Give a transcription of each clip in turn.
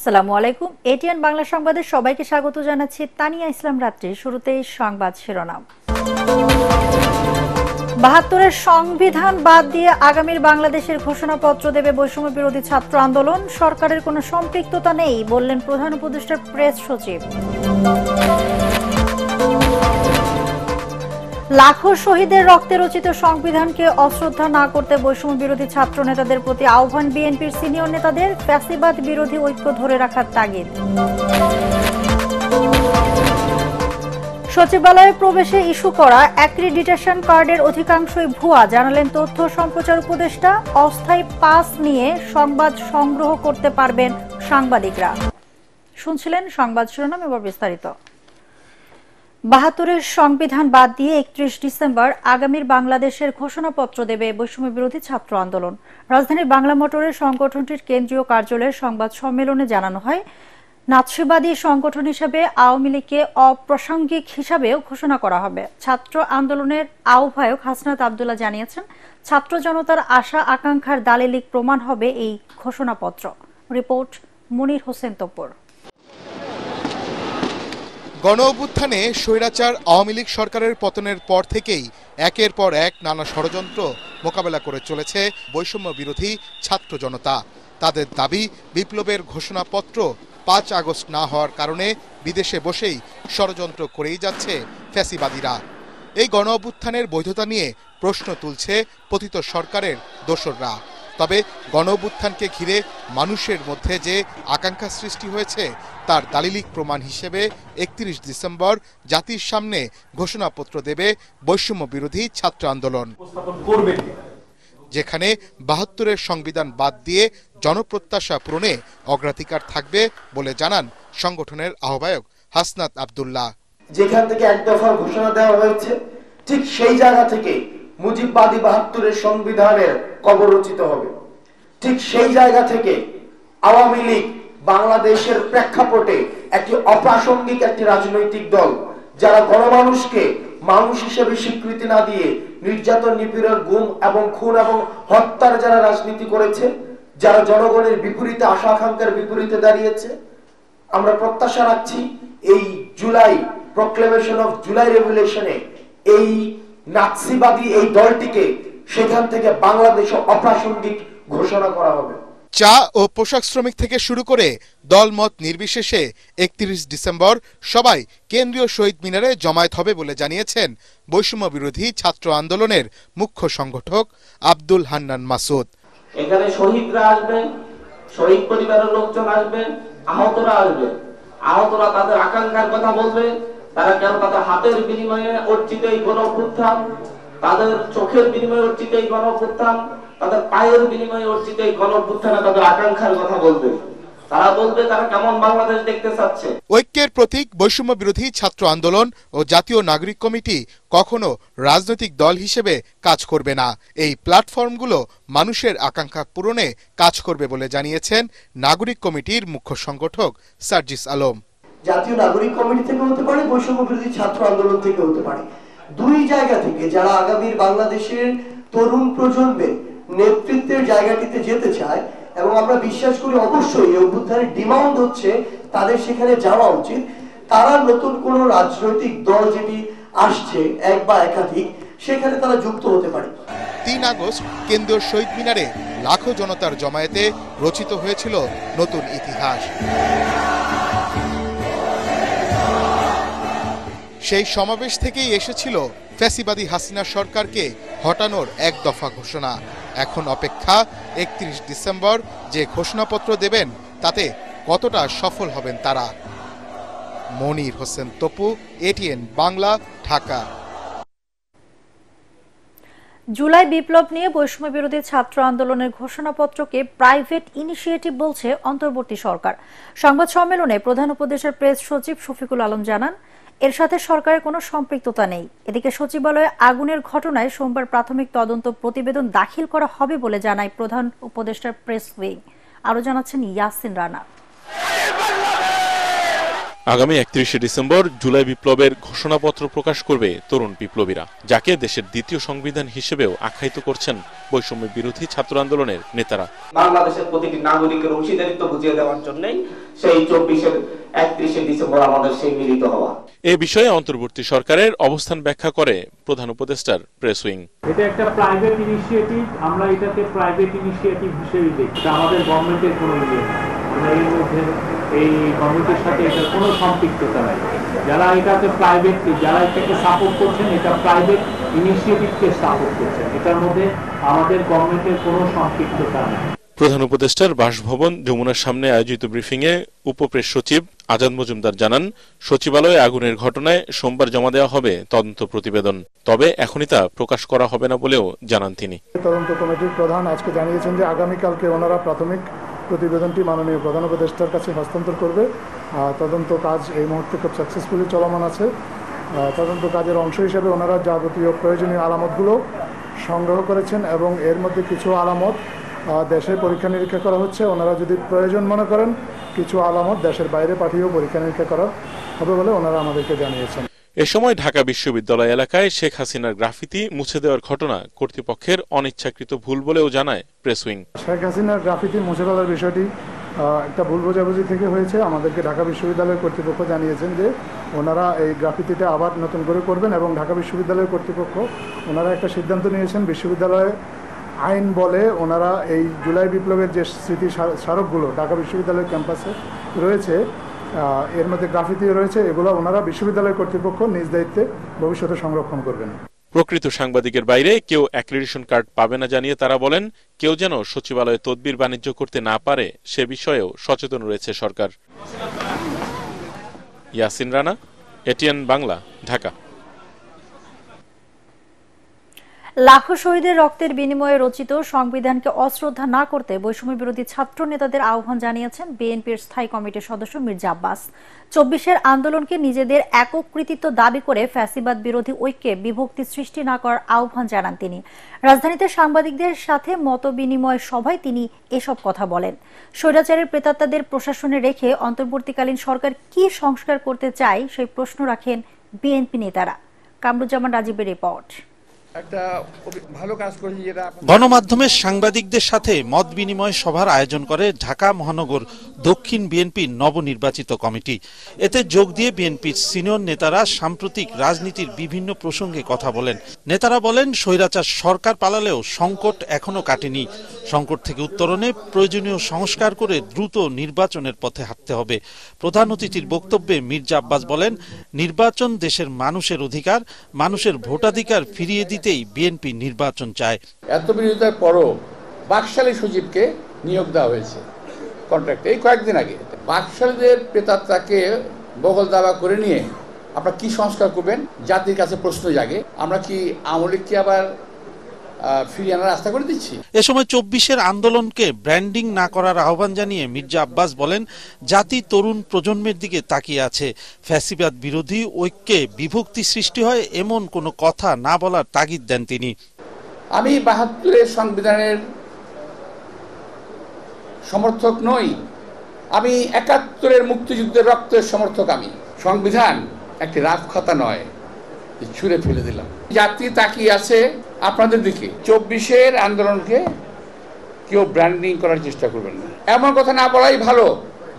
আসসালামু আলাইকুম। এটিএন বাংলা সংবাদে সবাইকে স্বাগত জানাচ্ছি। তানিয়া ইসলাম রাত্রি। শুরুতেই সংবাদ শিরোনাম। ৭২-এর সংবিধান বাদ দিয়ে আগামীর বাংলাদেশের ঘোষণাপত্র দেবে বৈষম্য বিরোধী ছাত্র আন্দোলন। সরকারের কোনো সম্পৃক্ততা নেই বললেন প্রধান উপদেষ্টার প্রেস সচিব। লাখো শহীদের রক্তে রচিত সংবিধানকে অশ্রদ্ধা না করতে বৈষম্য বিরোধী ছাত্র নেতাদের প্রতি আহ্বান বিএনপির সিনিয়র নেতাদের। ফ্যাসিবাদ বিরোধী ঐক্য ধরে রাখার তাগিদ। সচিবালয়ে প্রবেশে ইস্যু করা অ্যাক্রিডিটেশন কার্ডের অধিকাংশই ভুয়া, জানালেন তথ্য সম্প্রচার উপদেষ্টা। অস্থায়ী পাস নিয়ে সংবাদ সংগ্রহ করতে পারবেন সাংবাদিকরা। শুনছিলেন সংবাদ শিরোনাম, এবার বিস্তারিত। ৭২-এর সংবিধান বাদ দিয়ে ৩১ ডিসেম্বর আগামীর বাংলাদেশের ঘোষণাপত্র দেবে বৈষম্য বিরোধী ছাত্র আন্দোলন। রাজধানীর বাংলা মোটরের সংগঠনটির কেন্দ্রীয় কার্যালয়ের সংবাদ সম্মেলনে জানানো হয়, নাৎসিবাদী সংগঠন হিসেবে আওয়ামী লীগকে অপ্রাসঙ্গিক হিসাবেও ঘোষণা করা হবে। ছাত্র আন্দোলনের আহ্বায়ক হাসনাত আব্দুল্লাহ জানিয়েছেন, ছাত্র জনতার আশা আকাঙ্ক্ষার দালিলিক প্রমাণ হবে এই ঘোষণাপত্র। রিপোর্ট মনির হোসেন তপুর। গণ অভ্যুত্থানে স্বৈরাচার আওয়ামী লীগ সরকারের পতনের পর থেকেই একের পর এক নানা ষড়যন্ত্র মোকাবেলা করে চলেছে বৈষম্য বিরোধী ছাত্র জনতা। তাদের দাবি, বিপ্লবের ঘোষণাপত্র ৫ আগস্ট না হওয়ার কারণে বিদেশে বসেই ষড়যন্ত্র করেই যাচ্ছে ফ্যাসিবাদীরা। এই গণ অভ্যুত্থানের বৈধতা নিয়ে প্রশ্ন তুলছে পতিত সরকারের দোসররা। তবে গণ অভ্যুত্থানকে ঘিরে মানুষের মধ্যে যে আকাঙ্ক্ষা সৃষ্টি হয়েছে তার দালিলিক প্রমাণ হিসেবে ৩১ ডিসেম্বর জাতির সামনে ঘোষণাপত্র দেবে বৈষম্য বিরোধী ছাত্র আন্দোলন, যেখানে ৭২-এর সংবিধান বাদ দিয়ে জনপ্রত্যাশা পূরণে অগ্রাধিকার থাকবে বলে জানান সংগঠনের আহ্বায়ক হাসনাত আব্দুল্লাহ। যেখান থেকে এক দফা ঘোষণা দেওয়া হয়েছে, ঠিক সেই জায়গা থেকে মুজিববাদী ৭২-এর সংবিধানের কবর রচিত হবে। ঠিক সেই জায়গা থেকে আওয়ামী লীগ বাংলাদেশের প্রেক্ষাপটে একটি অপ্রাসঙ্গিক একটি রাজনৈতিক দল, যারা গণমানুষকে মানুষ হিসেবে স্বীকৃতি না দিয়ে নির্যাতন, নিপীড়ন, গুম এবং খুন এবং হত্যার যারা রাজনীতি করেছে, যারা জনগণের বিপরীতে, আশা আকাঙ্ক্ষার বিপরীতে দাঁড়িয়েছে, আমরা প্রত্যাশা রাখছি এই জুলাই প্রক্লেমেশন অফ জুলাই রেভলিউশনে এই নাৎসিবাদী এই দলটিকে সেখান থেকে বাংলাদেশে অপ্রাসঙ্গিক ঘোষণা করা হবে। চা ও পোশাক শ্রমিক থেকে শুরু করে দলমত নির্বিশেষে ৩১ ডিসেম্বর সবাই কেন্দ্রীয় শহীদ মিনারে জমায়েত হবে বলে জানিয়েছেন বৈষম্য বিরোধী ছাত্র আন্দোলনের মুখ্য সংগঠক আব্দুল হান্নান মাসুদ। এখানে শহীদরা আসবে, শহীদ পরিবারের লোকজন আসবে, আহতরা আসবে। আহতরা তাদের আকাঙ্ক্ষার কথা বলবে, তারা কেন তাদের হাতের বিনিময়ে অর্জিত এই গণ অভ্যুত্থান, তাদের চোখের বিনিময়ে অর্জিত এই গণ অভ্যুত্থান, তাদের পায়ের বিনিময়ে অর্জিত এই গণ অভ্যুত্থানে তাদের আকাঙ্ক্ষার কথা বলবে। তারা বলবে তারা কেমন বাংলাদেশ দেখতে চাচ্ছে। ঐক্যের প্রতীক বৈষম্য বিরোধী ছাত্র আন্দোলন ও জাতীয় নাগরিক কমিটি কখনো রাজনৈতিক দল হিসেবে কাজ করবে না। এই প্ল্যাটফর্মগুলো মানুষের আকাঙ্ক্ষা পূরণে কাজ করবে বলে জানিয়েছেন নাগরিক কমিটির মুখ্য সংগঠক সার্জিস আলম। জাতীয় নাগরিক কমিটি থেকে হতে পারে, বৈষম্য বিরোধী ছাত্র আন্দোলন থেকে হতে পারে। দুই জায়গা থেকে যারা আগামীর বাংলাদেশের তরুণ প্রজন্মের নেতৃত্বের জায়গাটিতে যেতে চায়, এবং আমরা বিশ্বাস করি অবশ্যই এই অভ্যুত্থানের ডিমান্ড হচ্ছে তাদের সেখানে যাওয়া উচিত। তারা নতুন কোন রাজনৈতিক দল যেটি আসছে এক বা একাধিক, সেখানে তারা যুক্ত হতে পারে। ৩ আগস্ট কেন্দ্রীয় শহীদ মিনারে লাখো জনতার জমায়েতে রচিত হয়েছিল নতুন ইতিহাস। সেই সমাবেশ থেকেই এসেছিল ফ্যাসিবাদী হাসিনা সরকারকে হটানোর এক দফা ঘোষণা। এখন অপেক্ষা ৩১ ডিসেম্বর যে ঘোষণাপত্র দেবেন তাতে কতটা সফল হবেন তারা। মনির হোসেন তপু, এটিএন বাংলা, ঢাকা। জুলাই বিপ্লব নিয়ে বৈষম্য বিরোধী ছাত্র আন্দোলনের ঘোষণাপত্রকে প্রাইভেট ইনিশিয়েটিভ বলছে অন্তর্বর্তী সরকার। সংবাদ সম্মেলনে প্রধান উপদেষ্টার প্রেস সচিব শফিকুল আলম জানান, এর সাথে সরকারের কোনো সম্পৃক্ততা নেই। এদিকে সচিবালয়ে আগুনের ঘটনায় সোমবার প্রাথমিক তদন্ত প্রতিবেদন দাখিল করা হবে বলে জানায় প্রধান উপদেষ্টার প্রেস উইং। আরো জানাচ্ছেন ইয়াসিন রানা। আগামী 31শে ডিসেম্বর জুলাই বিপ্লবের ঘোষণাপত্র প্রকাশ করবে তরুণ বিপ্লবীরা, যাকে দেশের দ্বিতীয় সংবিধান হিসেবেও আখ্যায়িত করছেন বৈষম্য বিরোধী ছাত্র আন্দোলনের নেতারা। বাংলাদেশের প্রতিটি নাগরিকের অংশীদারিত্ব বুঝিয়ে দেওয়ার জন্য সেই 31শে ডিসেম্বর আমাদের সেই মিলিত হওয়া। এ বিষয়ে অন্তর্বর্তী সরকারের অবস্থান ব্যাখ্যা করে প্রধান উপদেষ্টার প্রেস উইং। এটা একটা প্রাইভেট ইনিশিয়েটিভ, আমরা এটাকে প্রাইভেট ইনিশিয়েটিভ হিসেবে দেখি। আমাদের গভর্নমেন্টের কোনো ইয়ে না, আমরা এর মধ্যে এই গভর্নমেন্টের সাথে এটার কোনো সম্পৃক্ততা নাই। যারা এটাকে প্রাইভেটলি, যারা এটাকে সাপোর্ট করছেন, এটা প্রাইভেট ইনিশিয়েটিভকে সাপোর্ট করছেন, এটার মধ্যে আমাদের গভর্নমেন্টের কোনো সম্পৃক্ততা নেই। প্রধান উপদেষ্টার বাসভবন যমুনার সামনে আয়োজিত ব্রিফিংয়ে উপপ্রেস সচিব আজাদ মজুমদার জানান, সচিবালয়ে আগুনের ঘটনায় সোমবার জমা দেওয়া হবে তদন্ত প্রতিবেদন, তবে এখনই তা প্রকাশ করা হবে না বলেও জানান তিনি। তদন্ত কমিটির প্রধান আজকে জানিয়েছেন যে আগামীকালকে ওনারা প্রাথমিক প্রতিবেদনটি মাননীয় প্রধান উপদেষ্টার কাছে হস্তান্তর করবে। তদন্ত কাজ এই মুহূর্তে খুব সাকসেসফুলি চলমান আছে। তদন্ত কাজের অংশ হিসেবে ওনারা যাবতীয় প্রয়োজনীয় আলামতগুলো সংগ্রহ করেছেন এবং এর মধ্যে কিছু আলামত দেশে পরীক্ষা নিরীক্ষা করা হচ্ছে। ওনারা যদি প্রয়োজন মনে করেন কিছু আলামত দেশের বাইরে পাঠিয়েও পরীক্ষা নিরীক্ষা করা হবে বলে ওনারা আমাদেরকে জানিয়েছেন। এ সময় ঢাকা বিশ্ববিদ্যালয় এলাকায় শেখ হাসিনার গ্রাফিতি মুছে দেওয়ার ঘটনা কর্তৃপক্ষের অনিচ্ছাকৃত ভুল বলেও জানায় প্রেস উইং। শেখ হাসিনার গ্রাফিতি মুছে ফেলার বিষয়টি একটা ভুল বোঝাবুঝি থেকে হয়েছে। আমাদেরকে ঢাকা বিশ্ববিদ্যালয়ের কর্তৃপক্ষ জানিয়েছেন যে ওনারা এই গ্রাফিতিটা আবার নতুন করে করবেন এবং ঢাকা বিশ্ববিদ্যালয়ের কর্তৃপক্ষ ওনারা একটা সিদ্ধান্ত নিয়েছেন, বিশ্ববিদ্যালয়ে আইন বলে ওনারা এই জুলাই বিপ্লবের যে স্মৃতি স্মারকগুলো ঢাকা বিশ্ববিদ্যালয়ের ক্যাম্পাসে রয়েছে, এর মধ্যে গ্রাফিতি রয়েছে, এগুলো ওনারা বিশ্ববিদ্যালয় কর্তৃপক্ষ নিজ দায়িত্বে ভবিষ্যতে সংরক্ষণ করবেন। প্রকৃত সাংবাদিকের বাইরে কেউ অ্যাক্রিডিটেশন কার্ড পাবে না জানিয়ে তারা বলেন, কেউ যেন সচিবালয়ে তদবির বাণিজ্য করতে না পারে সে বিষয়েও সচেতন রয়েছে সরকার। ইয়াসিন রানা, এটিএন বাংলা, ঢাকা। লাখো শহীদের রক্তের বিনিময়ে রচিত সংবিধানকে অশ্রদ্ধা না করতে বৈষম্য বিরোধী ছাত্র নেতাদের আহ্বান জানিয়েছেন বিএনপির স্থায়ী কমিটির সদস্য মির্জা আব্বাস। ২৪-এর আন্দোলনকে নিজেদের একক কৃতিত্ব দাবি করে ফ্যাসিবাদ বিরোধী ঐক্যে বিভক্তি সৃষ্টি না করার আহ্বান জানান তিনি। রাজধানীতে সাংবাদিকদের সাথে মতবিনিময় সভায় তিনি এসব কথা বলেন। স্বৈরাচারের প্রেতাত্মাদের প্রশাসনে রেখে অন্তর্বর্তীকালীন সরকার কি সংস্কার করতে চায় সেই প্রশ্ন রাখেন বিএনপি নেতারা। কামরুজ্জামান রাজীবের রিপোর্ট। গণমাধ্যমের সাংবাদিকদের সাথে মত বিনিময় সভার আয়োজন করে ঢাকা মহানগর দক্ষিণ বিএনপির নবনির্বাচিত কমিটি। এতে যোগ দিয়ে বিএনপির সিনিয়র নেতারা সাম্প্রতিক রাজনীতির বিভিন্ন প্রসঙ্গে কথা বলেন। নেতারা বলেন, স্বৈরাচার সরকার পালালেও সংকট এখনো কাটেনি। সংকট থেকে উত্তরণে প্রয়োজনীয় সংস্কার করে দ্রুত নির্বাচনের পথে হাঁটতে হবে। প্রধান অতিথির বক্তব্যে মির্জা আব্বাস বলেন, নির্বাচন দেশের মানুষের অধিকার, মানুষের ভোটাধিকার ফিরিয়ে দিতেই বিএনপি নির্বাচন চায়। এত বিরোধিতার পরও বাকশালী সচিবকে নিয়োগ দেওয়া হয়েছে কন্ট্রাক্টে এই কয়েকদিন আগে। বাকশালীদের প্রেতাত্মাকে বগল দাবা করে নিয়ে আপনারা কি সংস্কার করবেন, জাতির কাছে প্রশ্ন জাগে। আমরা কি আওয়ামী লীগকে আবার ফিরিয়ে আনার রাস্তা করে দিচ্ছি? এ সময় ২৪-এর আন্দোলনকে ব্র্যান্ডিং না করার আহ্বান জানিয়ে মির্জা আব্বাস বলেন, জাতি তরুণ প্রজন্মের দিকে তাকিয়ে আছে। ফ্যাসিবাদ বিরোধী ঐক্যে বিভক্তি সৃষ্টি হয় এমন কোনো কথা না বলার তাগিদ দেন তিনি। আমি ৭২-এর সংবিধানের সমর্থক নই, আমি ৭১-এর মুক্তিযুদ্ধের রক্তের সমর্থক। আমি সংবিধান একটি রাফ খাতা নয়, ছুঁড়ে ফেলে দিলাম। জাতি তাকিয়ে আছে আপনাদের দিকে। ২৪-এর আন্দোলনকে কেউ ব্র্যান্ডিং করার চেষ্টা করবেন না, এমন কথা না বলাই ভালো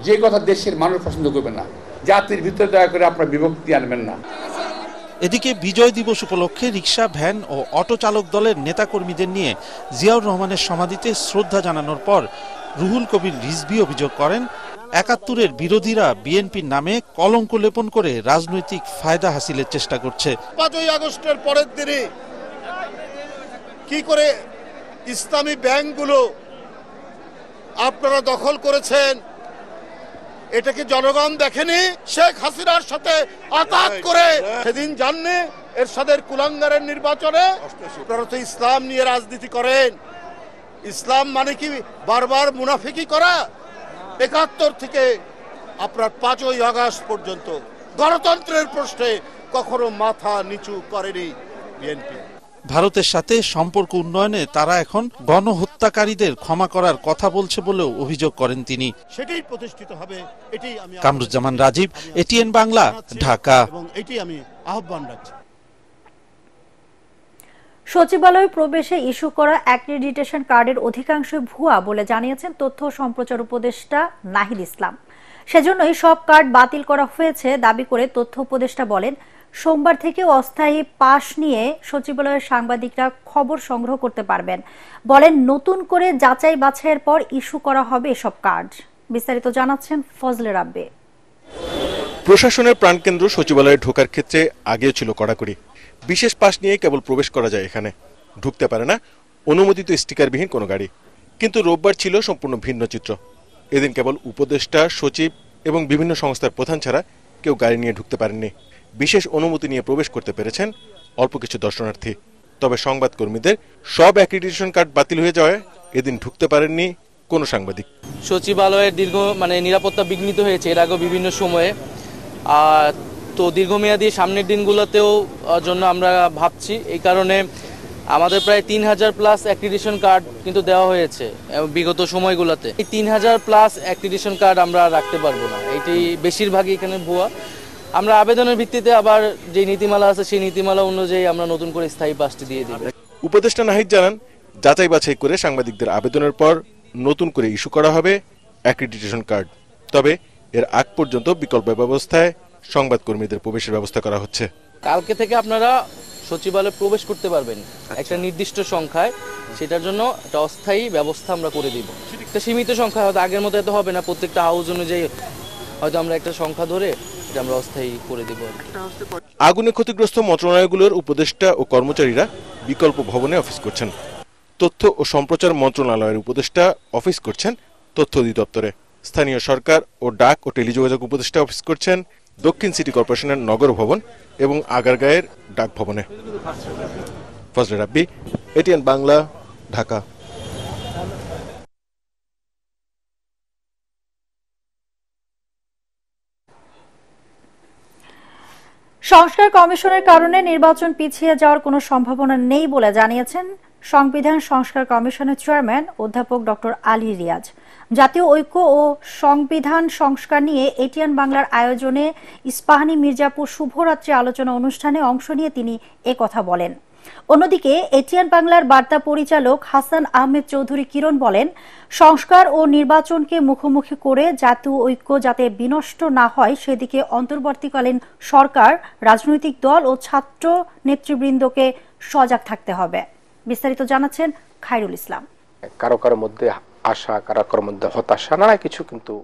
যে কথা দেশের মানুষ পছন্দ করবে না। জাতির ভিতরে দয়া করে আপনারা বিভক্তি আনবেন না। এদিকে বিজয় দিবস উপলক্ষে রিকশা, ভ্যান ও অটো চালক দলের নেতাকর্মীদের নিয়ে জিয়াউর রহমানের সমাধিতে শ্রদ্ধা জানানোর পর রুহুল কবির রিজভী অভিযোগ করেন, ৭১-এর বিরোধীরা বিএনপির নামে কলঙ্ক লেপন করে রাজনৈতিক ফায়দা হাসিলের চেষ্টা করছে। ৫ই আগস্টের পরের দিনে কি করে ইসলামী ব্যাংকগুলো আপনারা দখল করেছেন, এটাকে জনগণ দেখেনি? শেখ হাসিনার সাথে আঘাত করে সেদিন জাননি এরশাদের কুলাঙ্গারের নির্বাচনে আপনারা তো ইসলাম নিয়ে রাজনীতি করেন। ইসলাম মানে কি বারবার মুনাফিকি করা? ৭১ থেকে আপনার ৫ই আগস্ট পর্যন্ত গণতন্ত্রের প্রশ্নে কখনো মাথা নিচু করেনি বিএনপি। ভারতের সাথে সম্পর্ক উন্নয়নে তারা এখন গণহত্যাকারীদের ক্ষমা করার কথা বলছে বলেও অভিযোগ করেন তিনি। সেটাই প্রতিষ্ঠিত হবে, এটাই আমি কামরুজ্জামান রাজীব, এটিএন বাংলা, ঢাকা। এবং এটাই আমি আহ্বান রাখছি। সচিবালয়ে প্রবেশে ইস্যু করা অ্যাক্রিডিটেশন কার্ডের অধিকাংশ ভুয়া বলে জানিয়েছেন তথ্য ও সম্প্রচার উপদেষ্টা নাহিদ ইসলাম। সেজন্যই সব কার্ড বাতিল করা হয়েছে দাবি করে তথ্য উপদেষ্টা বলেন, সোমবার থেকে অস্থায়ী পাস নিয়ে সচিবালয়ের সাংবাদিকরা খবর সংগ্রহ করতে পারবেন। বলেন, নতুন করে যাচাই বাছাইয়ের পর ইস্যু করা হবে এসব কার্ড। বিস্তারিত জানাচ্ছেন ফজলে রাব্বি। প্রশাসনের প্রাণকেন্দ্র সচিবালয়ে ঢোকার ক্ষেত্রে আগেও ছিল কড়াকড়ি। বিশেষ পাস নিয়ে কেবল প্রবেশ করা যায়, এখানে ঢুকতে পারে না অনুমোদিত স্টিকারবিহীন কোনো গাড়ি। কিন্তু রোববার ছিল সম্পূর্ণ ভিন্ন চিত্র। এদিন কেবল উপদেষ্টা, সচিব এবং বিভিন্ন সংস্থার প্রধান ছাড়া কেউ গাড়ি নিয়ে ঢুকতে পারেননি। বিশেষ অনুমতি নিয়ে প্রবেশ করতে পেরেছেন অল্প কিছু দর্শনার্থী। তবে সংবাদকর্মীদের সব অ্যাক্রিডিটেশন কার্ড বাতিল হয়ে যাওয়ায় এদিন ঢুকতে পারেননি কোনো সাংবাদিক। সচিবালয়ের নিরাপত্তা বিঘ্নিত হয়েছে এর আগেও বিভিন্ন সময়ে। তো দীর্ঘমেয়াদী সামনের দিনগুলোতেও জন্য আমরা ভাবছি। এই কারণে আমাদের প্রায় 3000+ অ্যাক্রিডিটেশন কার্ড কিন্তু দেওয়া হয়েছে বিগত সময়গুলোতে। এই 3000+ অ্যাক্রিডিটেশন কার্ড আমরা রাখতে পারবো না, এটি বেশিরভাগই এখানে ভুয়া। আমরা আবেদনের ভিত্তিতে আবার যে নীতিমালা আছে সেই নীতিমালা অনুযায়ী আমরা নতুন করে স্থায়ী পাসটি দিয়ে দিব। উপদেষ্টা নাহিদ জানান, যাচাই বাছাই করে সাংবাদিকদের আবেদনের পর নতুন করে ইস্যু করা হবে অ্যাক্রিডিটেশন কার্ড। তবে এর আগ পর্যন্ত বিকল্প ব্যবস্থায় সংবাদকর্মীদের প্রবেশের ব্যবস্থা করা হচ্ছে। কালকে থেকে আপনারা সচিবালয়ে প্রবেশ করতে পারবেন একটা নির্দিষ্ট সংখ্যায়। সেটার জন্য একটা অস্থায়ী ব্যবস্থা আমরা করে দিব। একটা সীমিত সংখ্যা, হয়তো আগের মতো এত হবে না, প্রত্যেকটা হাউস অনুযায়ী হয়তো আমরা একটা সংখ্যা ধরে এটা আমরা অস্থায়ী করে দিব। আগুনে ক্ষতিগ্রস্ত মন্ত্রণালয়গুলোর উপদেষ্টা ও কর্মচারীরা বিকল্প ভবনে অফিস করছেন। তথ্য ও সম্প্রচার মন্ত্রণালয়ের উপদেষ্টা অফিস করছেন তথ্য অধিদপ্তরে। স্থানীয় সরকার ও ডাক ও টেলিযোগাযোগ উপদেষ্টা অফিস করছেন দক্ষিণ সিটি কর্পোরেশনের নগর ভবন এবং আগারগাঁয়ের ডাক ভবনে। ফজলে রাব্বি, এটিএন বাংলা, ঢাকা। সংস্কার কমিশনের কারণে নির্বাচন পিছিয়ে যাওয়ার কোনো সম্ভাবনা নেই বলে জানিয়েছেন সংবিধান সংস্কার কমিশনের চেয়ারম্যান অধ্যাপক ডক্টর আলী রিয়াজ। জাতীয় ঐক্য ও সংবিধান সংস্কার নিয়ে এটিএন বাংলার আয়োজনে ইস্পাহানী মির্জাপুর শুভরাত্রি আলোচনা অনুষ্ঠানে অংশ নিয়ে তিনি একথা বলেন। অন্যদিকে এটিএন বাংলার বার্তা পরিচালক হাসান আহমেদ চৌধুরী কিরণ বলেন, সংস্কার ও নির্বাচনকে মুখোমুখি করে জাতীয় ঐক্য যাতে বিনষ্ট না হয় সেদিকে অন্তর্বর্তীকালীন সরকার, রাজনৈতিক দল ও ছাত্র নেতৃবৃন্দকে সজাগ থাকতে হবে। বিস্তারিত জানাচ্ছেন খায়রুল ইসলাম। কারো কারো মধ্যে আশা, কারো কারো মধ্যে হতাশা, নানা কিছু। কিন্তু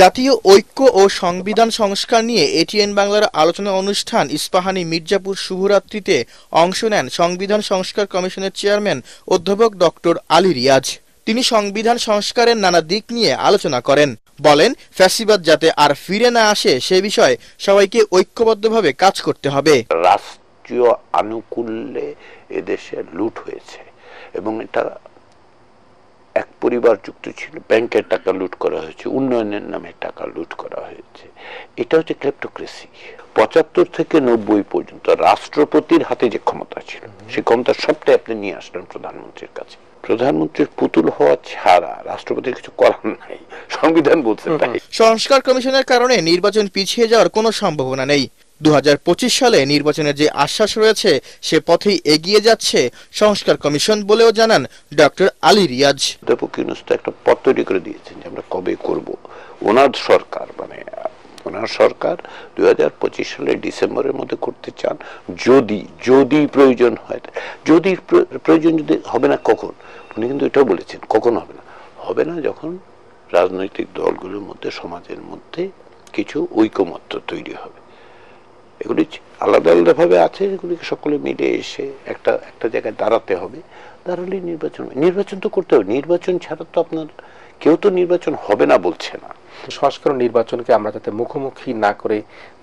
জাতীয় ঐক্য ও সংবিধান সংস্কার নিয়ে এটিএন বাংলার আলোচনা অনুষ্ঠান ইস্পাহানী মির্জাপুর শুভরাত্রিতে অংশ নেন সংবিধান সংস্কার কমিশনের চেয়ারম্যান অধ্যাপক ডক্টর আলী রিয়াজ। তিনি সংবিধান সংস্কারের নানা দিক নিয়ে আলোচনা করেন। বলেন, ফ্যাসিবাদ যাতে আর ফিরে না আসে সে বিষয়ে সবাইকে ঐক্যবদ্ধভাবে কাজ করতে হবে। রাষ্ট্রীয় আনুকূল্যে এদেশে লুট হয়েছে এবং এটা এক পরিবার যুক্ত ছিল। ব্যাংকের টাকা লুট করা হয়েছে, উন্নয়নের নামে টাকা লুট করা হয়েছে। এটা হচ্ছে ক্লেপ্টোক্রেসি। 75 থেকে 90 পর্যন্ত রাষ্ট্রপতির হাতে যে ক্ষমতা ছিল সেই ক্ষমতা সবটাই আপনি নিয়ে আসলেন প্রধানমন্ত্রীর কাছে। প্রধানমন্ত্রীর পুতুল হওয়া ছাড়া রাষ্ট্রপতির কিছু করার নাই, সংবিধান বলছে তাই। সংস্কার কমিশনের কারণে নির্বাচন পিছিয়ে যাওয়ার কোনো সম্ভাবনা নেই। 2025 সালে নির্বাচনের যে আশ্বাস রয়েছে সে পথেই এগিয়ে যাচ্ছে সংস্কার কমিশন বলেও জানান ডক্টর আলী রিয়াজ। অধ্যাপক ইউনূস তো একটা পথ তৈরি করে দিয়েছেন যে আমরা কবে করব। ওনার সরকার ওনার সরকার 2025 সালের ডিসেম্বরের মধ্যে করতে চান। যদি প্রয়োজন হয়, যদি প্রয়োজন যদি হবে না কখন, উনি কিন্তু এটাও বলেছেন কখন হবে না যখন রাজনৈতিক দলগুলোর মধ্যে, সমাজের মধ্যে কিছু ঐকমত্য তৈরি হবে। এগুলি আলাদা আলাদা ভাবে আছে, এগুলিকে সকলে মিলে এসে একটা জায়গায় দাঁড়াতে হবে। দাঁড়ালে নির্বাচন তো করতে হবে। নির্বাচন ছাড়া তো আপনার কেউ তো নির্বাচন হবে না বলছে না। সংস্কার নির্বাচনকে আমরা যাতে মুখোমুখি না করে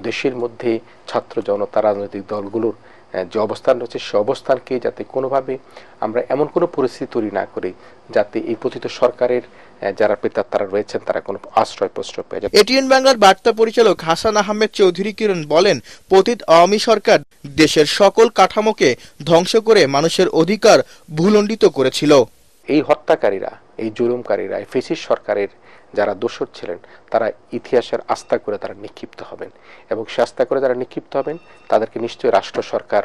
দেশের মধ্যে ছাত্র জনতা, রাজনৈতিক দলগুলোর যে অবস্থান রয়েছে সে অবস্থানকে যাতে কোনোভাবে আমরা এমন কোনো পরিস্থিতি তৈরি না করি যাতে এই পতিত সরকারের যারা প্রেতাত্মারা রয়েছেন তারা কোনো আশ্রয় প্রশ্রয় পেয়ে যায়। এটিএন বাংলার বার্তা পরিচালক হাসান আহমেদ চৌধুরী কিরণ বলেন, পতিত আওয়ামী সরকার দেশের সকল কাঠামোকে ধ্বংস করে মানুষের অধিকার ভূলণ্ডিত করেছিল। এই হত্যাকারীরা, এই জুলুমকারীরা, এই ফ্যাসিস্ট সরকারের যারা দোষর ছিলেন তারা ইতিহাসের আস্থা করে তারা নিক্ষিপ্ত হবেন এবং সে আস্থা করে যারা নিক্ষিপ্ত হবেন তাদেরকে নিশ্চয়ই রাষ্ট্র সরকার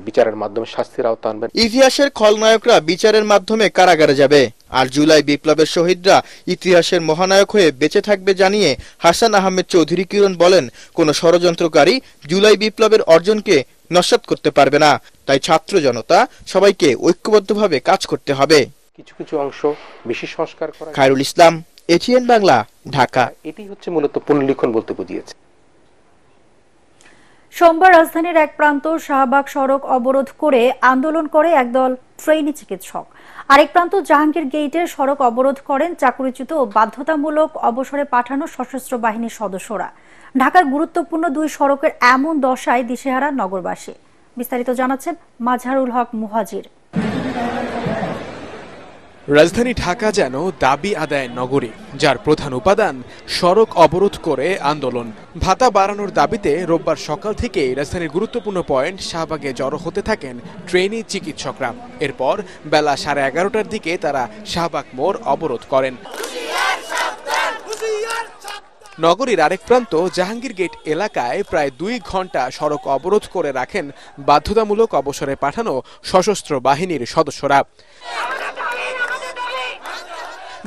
বিচারের মাধ্যমে শাস্তির আওতা আনবেন। ইতিহাসের খলনায়করা বিচারের মাধ্যমে কারাগারে যাবে, আর জুলাই বিপ্লবের শহীদরা ইতিহাসের মহানায়ক হয়ে বেঁচে থাকবে জানিয়ে হাসান আহমেদ চৌধুরী কিরণ বলেন, কোন ষড়যন্ত্রকারী জুলাই বিপ্লবের অর্জনকে নস্যাৎ করতে পারবে না। তাই ছাত্র জনতা সবাইকে ঐক্যবদ্ধভাবে কাজ করতে হবে। কিছু কিছু অংশ বেশি সংস্কার করা। খায়রুল ইসলাম, এটিএন বাংলা, ঢাকা। এটি হচ্ছে মূলত পুনর্লিখন বলতে বুঝিয়েছে। সোমবার রাজধানীর এক প্রান্ত শাহবাগ সড়ক অবরোধ করে আন্দোলন করে একদল ট্রেনি চিকিৎসক। আরেক প্রান্ত জাহাঙ্গীর গেইটে সড়ক অবরোধ করেন চাকরিচ্যুত ও বাধ্যতামূলক অবসরে পাঠানো সশস্ত্র বাহিনীর সদস্যরা। ঢাকার গুরুত্বপূর্ণ দুই সড়কের এমন দশায় দিশেহারা নগরবাসী। বিস্তারিত জানাচ্ছেন মাজহারুল হক মুহাজির। রাজধানী ঢাকা যেন দাবি আদায়ের নগরী, যার প্রধান উপাদান সড়ক অবরোধ করে আন্দোলন। ভাতা বাড়ানোর দাবিতে রোববার সকাল থেকে রাজধানীর গুরুত্বপূর্ণ পয়েন্ট শাহবাগে জড়ো হতে থাকেন ট্রেনি চিকিৎসকরা। এরপর বেলা 11:30টার দিকে তারা শাহবাগ মোড় অবরোধ করেন। নগরীর আরেক প্রান্ত জাহাঙ্গীর গেট এলাকায় প্রায় 2 ঘন্টা সড়ক অবরোধ করে রাখেন বাধ্যতামূলক অবসরে পাঠানো সশস্ত্র বাহিনীর সদস্যরা,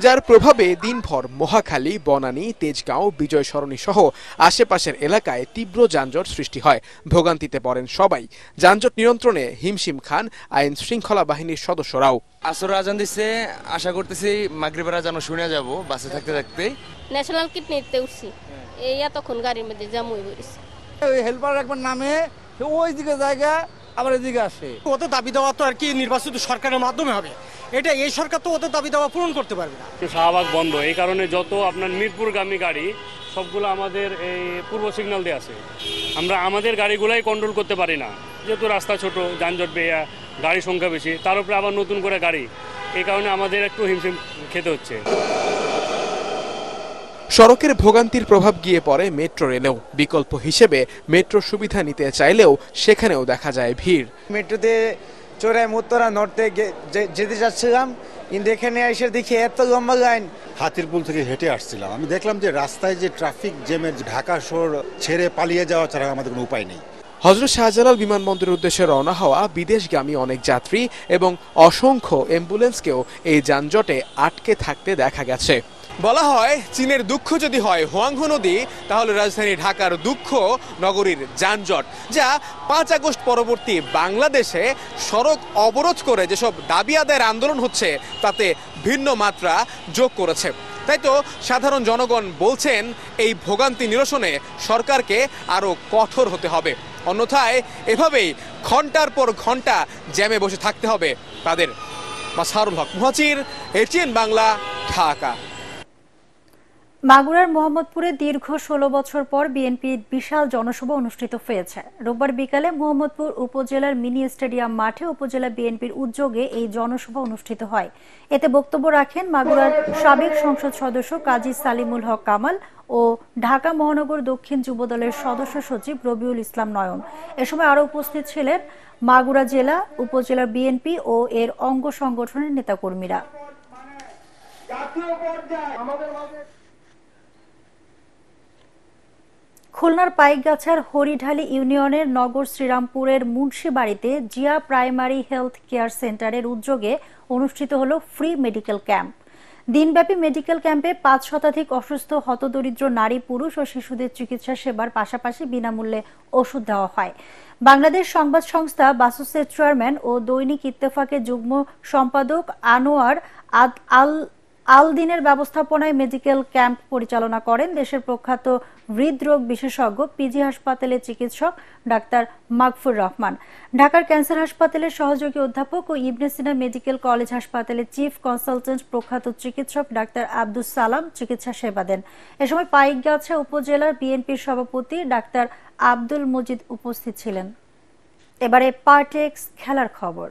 যার প্রভাবে দিনভর মহাখালী, বনানী, তেজগাঁও, বিজয় সরণি সহ আশেপাশের এলাকায় তীব্র যানজট সৃষ্টি হয়। ভোগান্তিতে পড়েন সবাই। যানজট নিয়ন্ত্রণে হিমশিম খান আইন শৃঙ্খলা বাহিনীর সদস্যরাও। আসর আজান দিচ্ছে, আশা করতেছি মাগরিবের আজান শুনে যাব বাসে থাকতে থাকতে। ন্যাশনাল কিডনিতে উঠছি, এই এতক্ষণ গাড়ির মধ্যে জাম হয়ে পড়েছে। ওই হেল্পার একবার নামে ওই দিকে জায়গা আবার এদিকে আসে। ওদের দাবি দেওয়া তো আর কি নির্বাচিত সরকারের মাধ্যমে হবে, এটা এই সরকার তো ওদের দাবি দেওয়া পূরণ করতে পারবে না। শাহবাগ বন্ধ, এই কারণে যত আপনার মিরপুরগামী গাড়ি সবগুলো আমাদের এই পূর্ব সিগন্যাল দিয়ে আছে। আমরা আমাদের গাড়িগুলাই কন্ট্রোল করতে পারি না, যেহেতু রাস্তা ছোট, যানজট বেয়া, গাড়ি সংখ্যা বেশি, তার উপরে আবার নতুন করে গাড়ি, এই কারণে আমাদের একটু হিমশিম খেতে হচ্ছে। সড়কের ভোগান্তির প্রভাব গিয়ে পড়ে মেট্রো রেলেও। বিকল্প হিসেবে মেট্রো সুবিধা নিতে চাইলেও সেখানেও দেখা যায় ভিড়। মেট্রোতে চোরাই উত্তরা নর্থে যেতে যাচ্ছিলাম, কিন্তু এখানে এসে দেখি এত লম্বা লাইন। হাতিরপুল থেকে হেঁটে আসছিলাম, আমি দেখলাম যে রাস্তায় যে ট্রাফিক জ্যামের, ঢাকা শহর ছেড়ে পালিয়ে যাওয়া ছাড়া আমাদের কোনো উপায় নেই। হযরত শাহজালাল বিমানবন্দরের উদ্দেশ্যে রওনা হওয়া বিদেশগামী অনেক যাত্রী এবং অসংখ্য অ্যাম্বুলেন্সকেও এই যানজটে আটকে থাকতে দেখা গেছে। বলা হয়, চীনের দুঃখ যদি হয় হোয়াংহো নদী, তাহলে রাজধানী ঢাকার দুঃখ নগরীর যানজট, যা 5 আগস্ট পরবর্তী বাংলাদেশে সড়ক অবরোধ করে যেসব দাবি আদায়ের আন্দোলন হচ্ছে তাতে ভিন্ন মাত্রা যোগ করেছে। তাই তো সাধারণ জনগণ বলছেন, এই ভোগান্তি নিরসনে সরকারকে আরো কঠোর হতে হবে, অন্যথায় এভাবেই ঘন্টার পর ঘন্টা জ্যামে বসে থাকতে হবে তাদের। মাজহারুল হক মুহাজির, এটিএন বাংলা, ঢাকা। মাগুরার মোহাম্মদপুরে দীর্ঘ 16 বছর পর বিএনপির বিশাল জনসভা অনুষ্ঠিত হয়েছে। রোববার বিকালে মোহাম্মদপুর উপজেলার মিনি স্টেডিয়াম মাঠে উপজেলা বিএনপির উদ্যোগে এই জনসভা অনুষ্ঠিত হয়। এতে বক্তব্য রাখেন মাগুরার সাবেক সংসদ সদস্য কাজী সালিমুল হক কামাল ও ঢাকা মহানগর দক্ষিণ যুবদলের সদস্য সচিব রবিউল ইসলাম নয়ন। এ সময় আরও উপস্থিত ছিলেন মাগুরা জেলা, উপজেলা বিএনপি ও এর অঙ্গ সংগঠনের নেতাকর্মীরা। খুলনার পাইকগাছার হরিঢালি ইউনিয়নের নগর শ্রীরামপুরের মুন্সিবাড়িতে জিয়া প্রাইমারি হেলথ কেয়ার সেন্টারের উদ্যোগে অনুষ্ঠিত হল ফ্রি মেডিকেল ক্যাম্প। দিনব্যাপী মেডিকেল ক্যাম্পে 5 শতাধিক অসুস্থ হতদরিদ্র নারী, পুরুষ ও শিশুদের চিকিৎসা সেবার পাশাপাশি বিনামূল্যে ওষুধ দেওয়া হয়। বাংলাদেশ সংবাদ সংস্থা বাসুসের চেয়ারম্যান ও দৈনিক ইত্তেফাকের যুগ্ম সম্পাদক আনোয়ার আল-দিনের ব্যবস্থাপনায় মেডিকেল ক্যাম্প পরিচালনা করেন দেশের প্রখ্যাত হৃদরোগ বিশেষজ্ঞ পিজি হাসপাতালের চিকিৎসক ডাক্তার মাগফুর রহমান। ঢাকার ক্যান্সার হাসপাতালের সহযোগী অধ্যাপক ও ইবনে সিনা মেডিকেল কলেজ হাসপাতালের চিফ কনসালটেন্ট প্রখ্যাত চিকিৎসক ডাক্তার আব্দুস সালাম চিকিৎসা সেবা দেন। এ সময় পাইকগাছা উপজেলার বিএনপির সভাপতি ডাক্তার আব্দুল মজিদ উপস্থিত ছিলেন। এবারে পার্টেক্স খেলার খবর।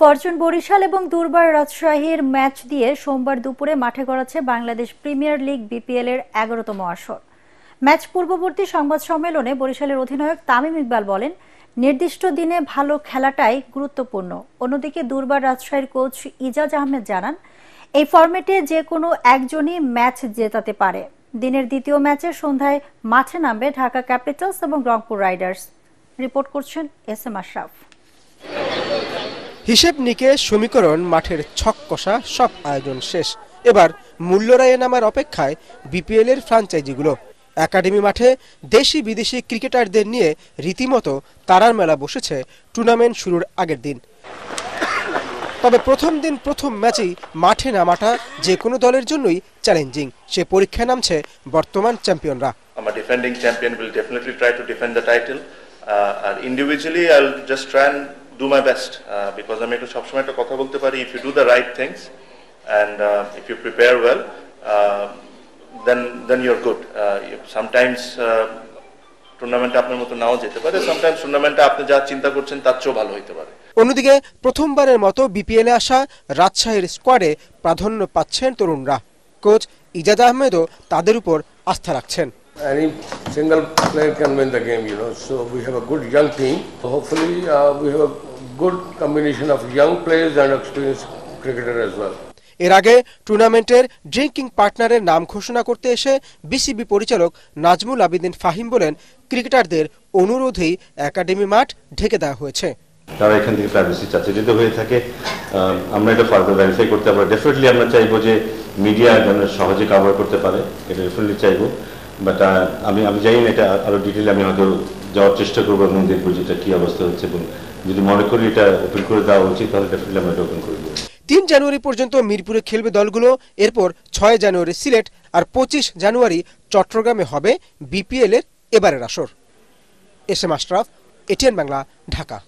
ফরচুন বরিশাল এবং দুর্বার রাজশাহীর ম্যাচ দিয়ে সোমবার দুপুরে মাঠে গড়াচ্ছে বাংলাদেশ প্রিমিয়ার লিগ বিপিএল এর 11তম আসর। ম্যাচ পূর্ববর্তী সংবাদ সম্মেলনে বরিশালের অধিনায়ক তামিম ইকবাল বলেন, নির্দিষ্ট দিনে ভালো খেলাটাই গুরুত্বপূর্ণ। অন্যদিকে দুর্বার রাজশাহীর কোচ ইজাজ আহমেদ জানান, এই ফরম্যাটে যে কোনো একজনই ম্যাচ জেতাতে পারে। দিনের দ্বিতীয় ম্যাচে সন্ধ্যায় মাঠে নামবে ঢাকা ক্যাপিটালস এবং রংপুর রাইডার্স। রিপোর্ট করছেন এস.এম. আশরাফ। হিসেব নিকেশ সমীকরণ মাঠের ছক কষা, সব আয়োজন শেষ। এবার মূল্যরায়ে নামার অপেক্ষায় বিপিএল এর ফ্রাঞ্চাইজিগুলো। একাডেমি মাঠে দেশি বিদেশি ক্রিকেটারদের নিয়ে রীতিমতো তারার মেলা বসেছে টুর্নামেন্ট শুরুর আগের দিন। তবে প্রথম দিন প্রথম ম্যাচেই মাঠে নামাটা যে কোনো দলের জন্যই চ্যালেঞ্জিং। সে পরীক্ষায় নামছে বর্তমান চ্যাম্পিয়নরা। আমার defending champion will definitely try to defend the title, আর individually I will just try and do my best because আমি একটু সবসময় একটা কথা বলতে পারি, if you do the right things and if you prepare well then you're good. Sometimes টুর্নামেন্টে আপনার মতো নাও যেতে পারে, sometimes টুর্নামেন্টে আপনি যা চিন্তা করছেন তার চেয়েও ভালো হতে পারে। অন্যদিকে প্রথমবারের মতো বিপিএলে আসা রাজশাহীর স্কোয়াডে প্রাধান্য পাচ্ছেন তরুণরা। কোচ ইজাজ আহমেদও তাদের উপর আস্থা রাখছেন। Any single player can win the game, so we have a good young team. Hopefully we have a good combination of young players and experienced cricketer as well. এর আগে টুর্নামেন্টের ড্রিঙ্কিং পার্টনারের নাম ঘোষণা করতে এসে বিসিবি পরিচালক নাজমুল আবিদিন ফাহিম বলেন, ক্রিকেটারদের অনুরোধেই একাডেমি মাঠ ঢেকে দেওয়া হয়েছে। তারা এখান থেকে প্রাইভেসি চাচ্ছে, যদি হয়ে থাকে আমরা এটা ফার্দার ভেরিফাই করতে পারবো। ডেফিনেটলি আমরা চাইবো যে মিডিয়া যেন সহজে কভার করতে পারে, এটা ডেফিনেটলি চাইবো। বাট আমি জানি না, এটা আরো ডিটেইলে আমি হয়তো যাওয়ার চেষ্টা করবো এবং দেখবো যেটা কি অবস্থা হচ্ছে, এবং যদি মনে করি এটা ওপেন করে দেওয়া উচিত তাহলে ডেফিনেটলি আমরা এটা ওপেন করে দেবো। 3 জানুয়ারি পর্যন্ত মিরপুরে খেলবে দলগুলো। এরপর 6 জানুয়ারি সিলেট আর 25 জানুয়ারি চট্টগ্রামে হবে বিপিএল এর এবারের আসর। এস.এম. আশরাফ, এটিএন বাংলা, ঢাকা।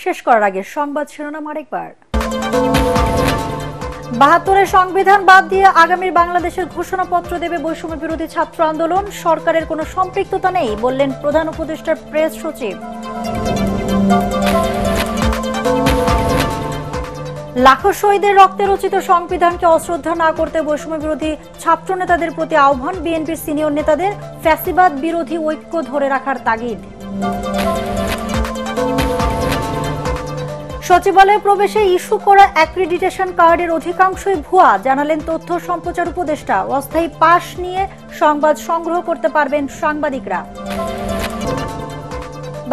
শেষ করার আগে সংবাদ শিরোনাম আরেকবার। 72-এর সংবিধান বাদ দিয়ে আগামীর বাংলাদেশের ঘোষণাপত্র দেবে বৈষম্য বিরোধী ছাত্র আন্দোলন। সরকারের কোনো সম্পৃক্ততা নেই বললেন প্রধান উপদেষ্টার প্রেস সচিব। লাখো শহীদের রক্তে রচিত সংবিধানকে অশ্রদ্ধা না করতে বৈষম্য বিরোধী ছাত্র নেতাদের প্রতি আহ্বান। বিএনপির সিনিয়র নেতাদের ফ্যাসিবাদ বিরোধী ঐক্য ধরে রাখার তাগিদ। সচিবালয়ে প্রবেশে ইস্যু করা অ্যাক্রিডিটেশন কার্ডের অধিকাংশই ভুয়া, জানালেন তথ্য সম্প্রচার উপদেষ্টা। অস্থায়ী পাস নিয়ে সংবাদ সংগ্রহ করতে পারবেন সাংবাদিকরা।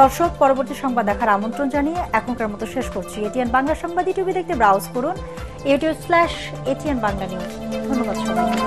দর্শক, পরবর্তী সংবাদ দেখার আমন্ত্রণ জানিয়ে এখনকার মতো শেষ করছি। এটিএন বাংলা সংবাদ ইউটিউবে দেখতে ব্রাউজ করুন youtube/ATN বাংলা নিউজ। ধন্যবাদ সবাইকে।